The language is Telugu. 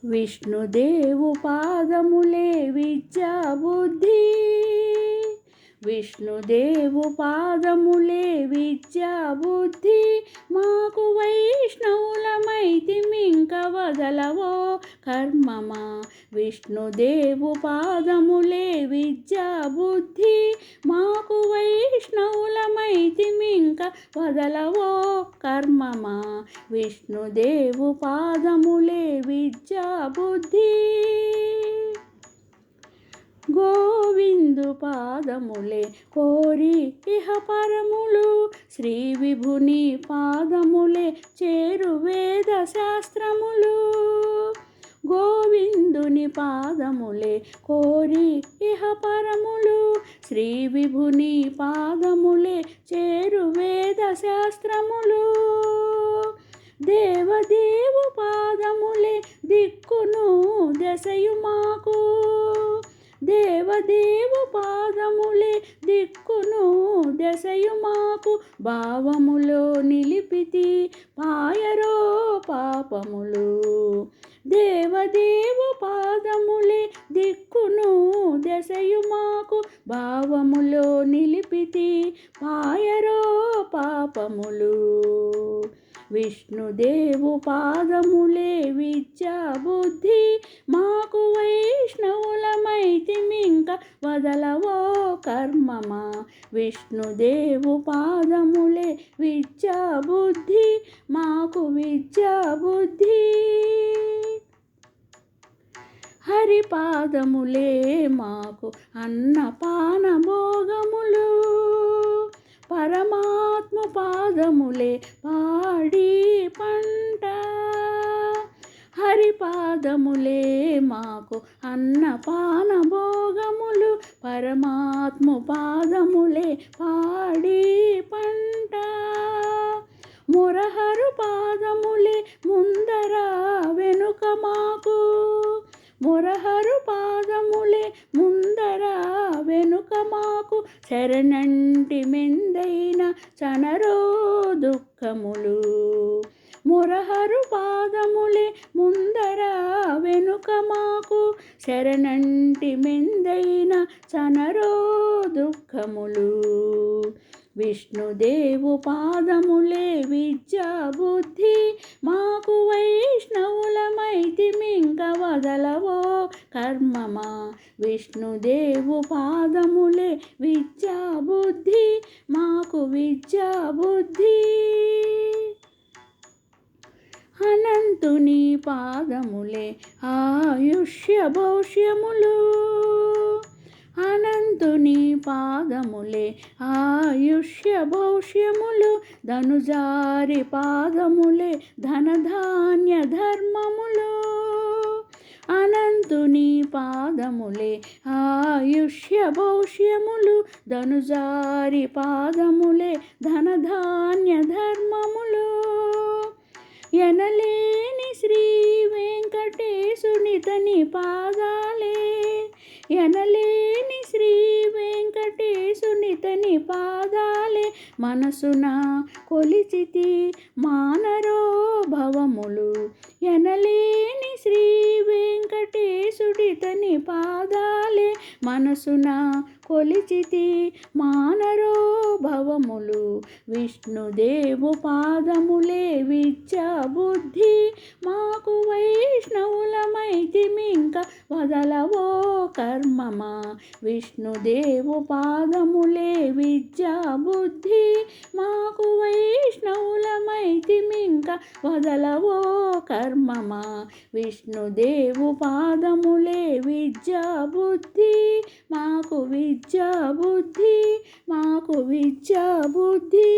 విష్ణుదేవు పాదములే విద్యా బుద్ధి, విష్ణుదేవు పాదములే విద్యా బుద్ధి, మాకు వైష్ణవులమైతిమింక వదలవో కర్మమా. విష్ణుదేవు పాదములే విద్యా బుద్ధి, మాకు వైష్ణవులమైతిమింక వదలవో కర్మమా. విష్ణుదేవు పాదములే విద్యా బుద్ధి, గోవిందు పాదములే కోరి ఇహ పరములు, శ్రీ విభుని పాదములే చేరు వేద శాస్త్రములు. గోవిందుని పాదములే కోరి ఇహ పరములు, శ్రీ విభుని పాదములే చేరు వేద శాస్త్రములు. దేవదేవు పాదములే దిక్కును దశయు మాకు, దేవదేవు పాదములే దిక్కును దశయు మాకు. భావములో నిలిపితి పాయరో పాపములు, దేవదేవు పాదములే దిక్కును దశయు మాకు. భావములో నిలిపితి పాయరో పాపములు. విష్ణుదేవు పాదములే విద్యా బుద్ధి, మాకు వైష్ణవులమైతిమింక వదలవో కర్మమా. విష్ణుదేవు పాదములే విద్యా బుద్ధి, మాకు విద్యా బుద్ధి. హరి పాదములే మాకు అన్నపాన భోగములు, పరమాత్మ పాదములే పాడి పంట. హరి పాదములే మాకు అన్నపాన భోగములు, పరమాత్మ పాదములే పాడి పంట. మురహరు పాదములే ముందర వెనుక మాకు, మురహరు పాదములే ముందర వెనుక మాకు. శరణంటి మెందైన చనరో దుఃఖములు, మురహరు పాదములే ముందర వెనుక మాకు. శరణంటి మెందైన చనరో దుఃఖములు. విష్ణుదేవు పాదములే విద్యా బుద్ధి, మాకు వైష్ణవులమైతిమింక వదలవో కర్మమా. విష్ణుదేవు పాదములే విద్యా బుద్ధి, మాకు విద్యా బుద్ధి. అనంతుని పాదములే ఆయుష్య భవిష్యములు, అనంతుని పాదములే ఆయుష్య భవిష్యములు. ధనుజారి పాదములే ధనధాన్య ధర్మములు, అనంతుని పాదములే ఆయుష్య భవిష్యములు. ధనుజారి పాదములే ధనధాన్య ధర్మములు. ఎనలేని శ్రీ వెంకటేశునితని పాదాలే, ఎనలేని శ్రీ వెంకటేశునితని పాదాలే. మనసున కొలిచితి మానరో భవములు, ఎనలేని శ్రీ వెంకటేశుడితని పాదాలే. మనసున కొలిచితి మానరో భవములు. విష్ణుదేవు పాదములే విద్యా బుద్ధి, మాకు వైష్ణవులమైతిమింక వదలవో కర్మమా. విష్ణుదేవు పాదములే విద్యా బుద్ధి, మాకు వైష్ణవులమైతిమింక వదలవో కర్మమా. విష్ణుదేవు పాదములే విద్యా బుద్ధి, మాకు విద్యా బుద్ధి, మాకు విద్యా బుద్ధి.